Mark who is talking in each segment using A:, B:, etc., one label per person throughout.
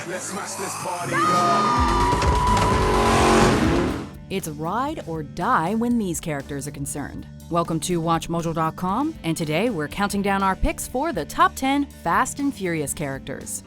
A: Let's smash this party up.
B: It's ride or die when these characters are concerned. Welcome to WatchMojo.com, and today we're counting down our picks for the top 10 Fast and Furious characters.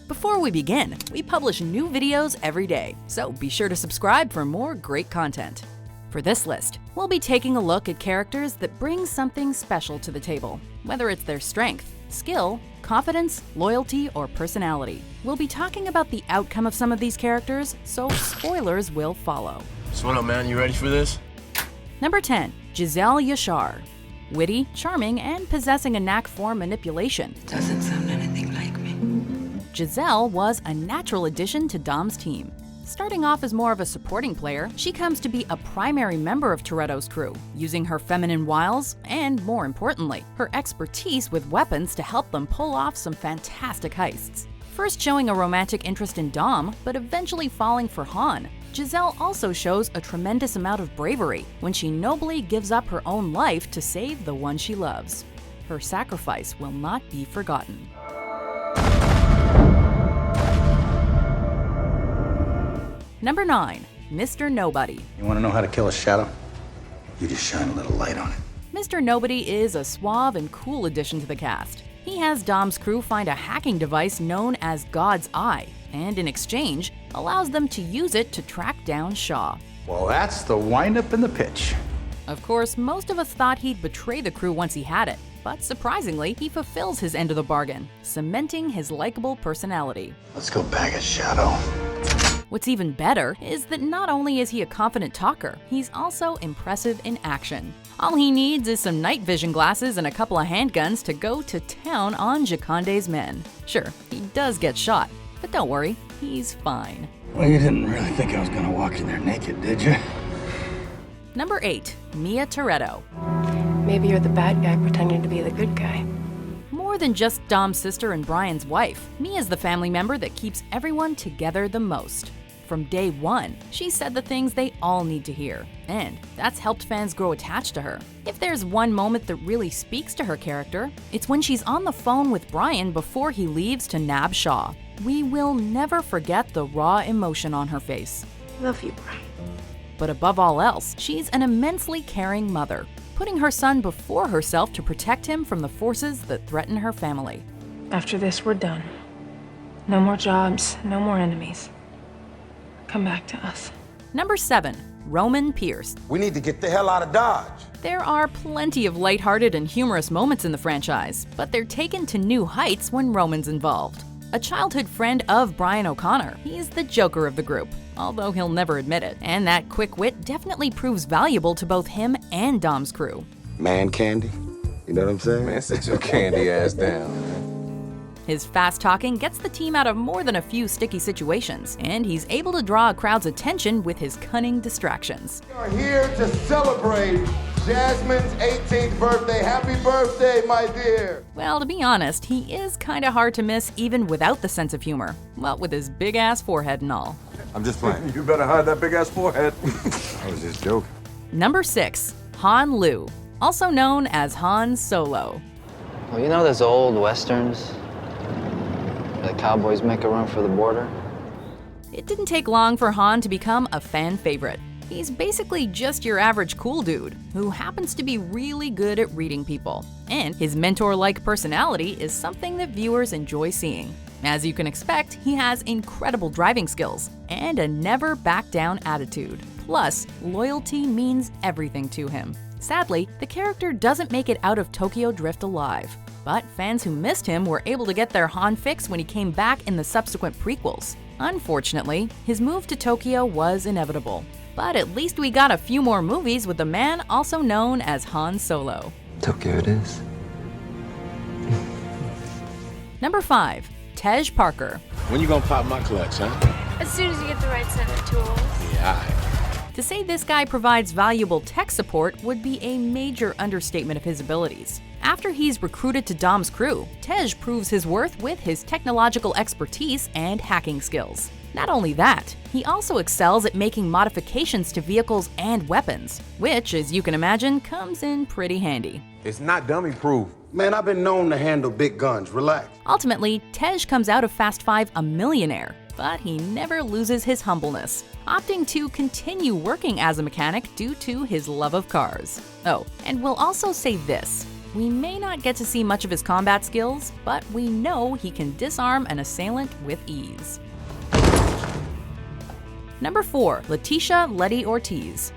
B: Before we begin, we publish new videos every day, so be sure to subscribe for more great content. For this list, we'll be taking a look at characters that bring something special to the table, whether it's their strength, skill, confidence, loyalty, or personality. We'll be talking about the outcome of some of these characters, so spoilers will follow.
C: So what up, man? You ready for this?
B: Number 10, Gisele Yashar. Witty, charming, and possessing a knack for manipulation.
D: Doesn't sound anything like me.
B: Gisele was a natural addition to Dom's team. Starting off as more of a supporting player, she comes to be a primary member of Toretto's crew, using her feminine wiles and, more importantly, her expertise with weapons to help them pull off some fantastic heists. First showing a romantic interest in Dom, but eventually falling for Han, Gisele also shows a tremendous amount of bravery when she nobly gives up her own life to save the one she loves. Her sacrifice will not be forgotten. Number 9, Mr. Nobody.
E: You want to know how to kill a shadow? You just shine a little light on it.
B: Mr. Nobody is a suave and cool addition to the cast. He has Dom's crew find a hacking device known as God's Eye, and in exchange, allows them to use it to track down Shaw.
E: Well, that's the wind-up and the pitch.
B: Of course, most of us thought he'd betray the crew once he had it, but surprisingly, he fulfills his end of the bargain, cementing his likable personality.
E: Let's go bag a shadow.
B: What's even better is that not only is he a confident talker, he's also impressive in action. All he needs is some night vision glasses and a couple of handguns to go to town on Jaconde's men. Sure, he does get shot, but don't worry, he's fine.
E: Well, you didn't really think I was gonna walk in there naked, did you?
B: Number 8, Mia Toretto.
D: Maybe you're the bad guy pretending to be the good guy.
B: More than just Dom's sister and Brian's wife, Mia's the family member that keeps everyone together the most. From day one, she said the things they all need to hear, and that's helped fans grow attached to her. If there's one moment that really speaks to her character, it's when she's on the phone with Brian before he leaves to nab Shaw. We will never forget the raw emotion on her face.
D: Love you, Brian.
B: But above all else, she's an immensely caring mother, putting her son before herself to protect him from the forces that threaten her family.
D: After this, we're done. No more jobs, no more enemies. Come back to us.
B: Number 7, Roman Pearce.
A: We need to get the hell out of Dodge.
B: There are plenty of lighthearted and humorous moments in the franchise, but they're taken to new heights when Roman's involved. A childhood friend of Biran O'Connor, he's the joker of the group, although he'll never admit it, and that quick wit definitely proves valuable to both him and Dom's crew.
F: Man candy, you know what I'm saying?
A: Man, sit your candy ass down.
B: His fast talking gets the team out of more than a few sticky situations, and he's able to draw a crowd's attention with his cunning distractions.
G: We are here to celebrate Jasmine's 18th birthday. Happy birthday, my dear.
B: Well, to be honest, he is kinda hard to miss even without the sense of humor. Well, with his big-ass forehead and all.
A: I'm just playing.
G: You better hide that big ass forehead.
A: I was just joking.
B: Number 6, Han Lu, also known as Han SeoulOh.
H: Well, you know those old westerns? The cowboys make a run for the border?
B: It didn't take long for Han to become a fan favorite. He's basically just your average cool dude who happens to be really good at reading people. And his mentor-like personality is something that viewers enjoy seeing. As you can expect, he has incredible driving skills and a never-back-down attitude. Plus, loyalty means everything to him. Sadly, the character doesn't make it out of Tokyo Drift alive. But fans who missed him were able to get their Han fix when he came back in the subsequent prequels. Unfortunately, his move to Tokyo was inevitable. But at least we got a few more movies with the man also known as Han SeoulOh.
H: Tokyo it is.
B: Number 5, Tej Parker.
C: When you gonna pop my clutch, huh?
I: As soon as you get the right set of tools.
C: Yeah, alright.
B: To say this guy provides valuable tech support would be a major understatement of his abilities. After he's recruited to Dom's crew, Tej proves his worth with his technological expertise and hacking skills. Not only that, he also excels at making modifications to vehicles and weapons, which, as you can imagine, comes in pretty handy.
A: It's not dummy proof.
E: Man, I've been known to handle big guns. Relax.
B: Ultimately, Tej comes out of Fast 5 a millionaire, but he never loses his humbleness, opting to continue working as a mechanic due to his love of cars. Oh, and we'll also say this. We may not get to see much of his combat skills, but we know he can disarm an assailant with ease. Number 4. Leticia Letty Ortiz.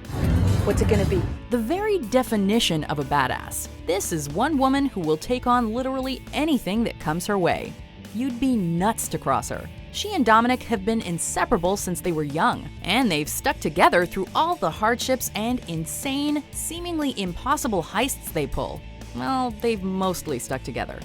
D: What's it gonna be?
B: The very definition of a badass. This is one woman who will take on literally anything that comes her way. You'd be nuts to cross her. She and Dominic have been inseparable since they were young, and they've stuck together through all the hardships and insane, seemingly impossible heists they pull. Well, they've mostly stuck together.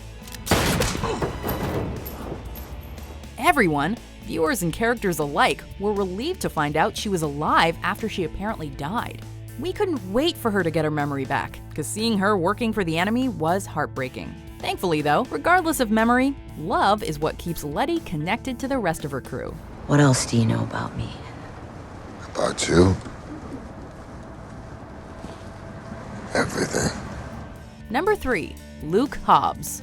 B: Everyone, viewers and characters alike, were relieved to find out she was alive after she apparently died. We couldn't wait for her to get her memory back, because seeing her working for the enemy was heartbreaking. Thankfully though, regardless of memory, love is what keeps Letty connected to the rest of her crew.
J: What else do you know about me?
A: About you? Everything.
B: Number 3. Luke Hobbs.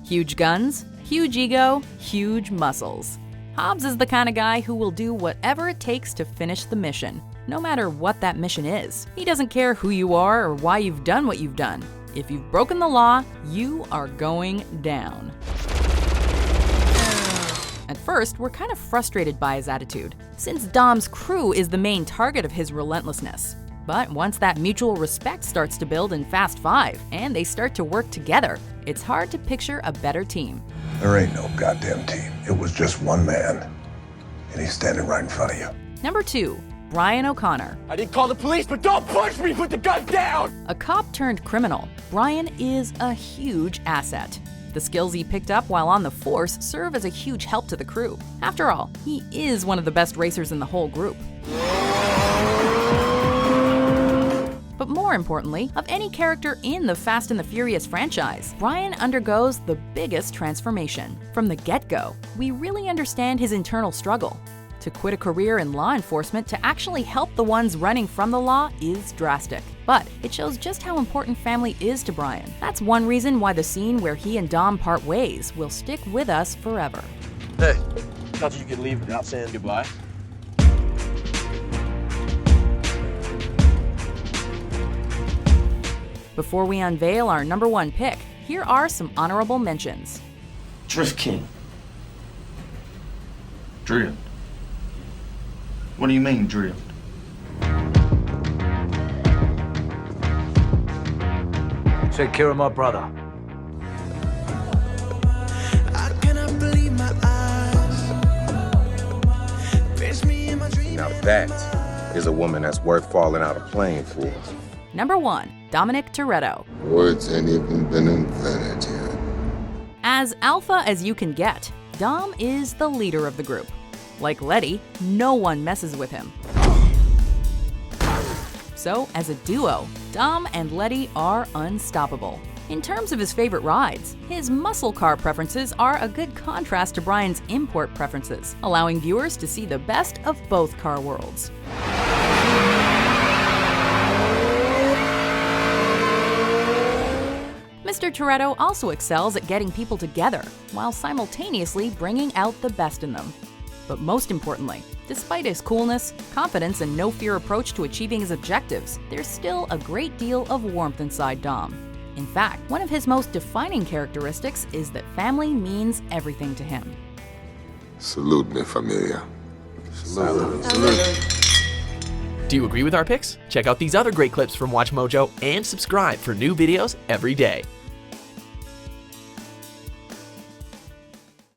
B: Huge guns, huge ego, huge muscles. Hobbs is the kind of guy who will do whatever it takes to finish the mission, no matter what that mission is. He doesn't care who you are or why you've done what you've done. If you've broken the law, you are going down. At first, we're kind of frustrated by his attitude, since Dom's crew is the main target of his relentlessness. But once that mutual respect starts to build in Fast 5, and they start to work together, it's hard to picture a better team.
K: There ain't no goddamn team. It was just one man, and he's standing right in front of you.
B: Number 2. Biran O'Connor.
C: I didn't call the police, but don't push me! Put the gun down!
B: A cop turned criminal, Biran is a huge asset. The skills he picked up while on the force serve as a huge help to the crew. After all, he is one of the best racers in the whole group. But more importantly, of any character in the Fast and the Furious franchise, Biran undergoes the biggest transformation. From the get-go, we really understand his internal struggle. To quit a career in law enforcement to actually help the ones running from the law is drastic. But it shows just how important family is to Biran. That's one reason why the scene where he and Dom part ways will stick with us forever.
C: Hey, thought you could leave without saying goodbye.
B: Before we unveil our number 1 pick, here are some honorable mentions.
L: Drift King. Drift. What do you mean, drift?
M: Take care of my brother.
N: I cannot believe my eyes.
A: Now that is a woman that's worth falling out of plane for.
B: Number 1. Dominic Toretto.
A: Words ain't even been invented yet.
B: As alpha as you can get, Dom is the leader of the group. Like Letty, no one messes with him. So, as a duo, Dom and Letty are unstoppable. In terms of his favorite rides, his muscle car preferences are a good contrast to Biran's import preferences, allowing viewers to see the best of both car worlds. Mr. Toretto also excels at getting people together, while simultaneously bringing out the best in them. But most importantly, despite his coolness, confidence, and no-fear approach to achieving his objectives, there's still a great deal of warmth inside Dom. In fact, one of his most defining characteristics is that family means everything to him.
A: Salute, mi familia. Salute.
O: Do you agree with our picks? Check out these other great clips from WatchMojo and subscribe for new videos every day.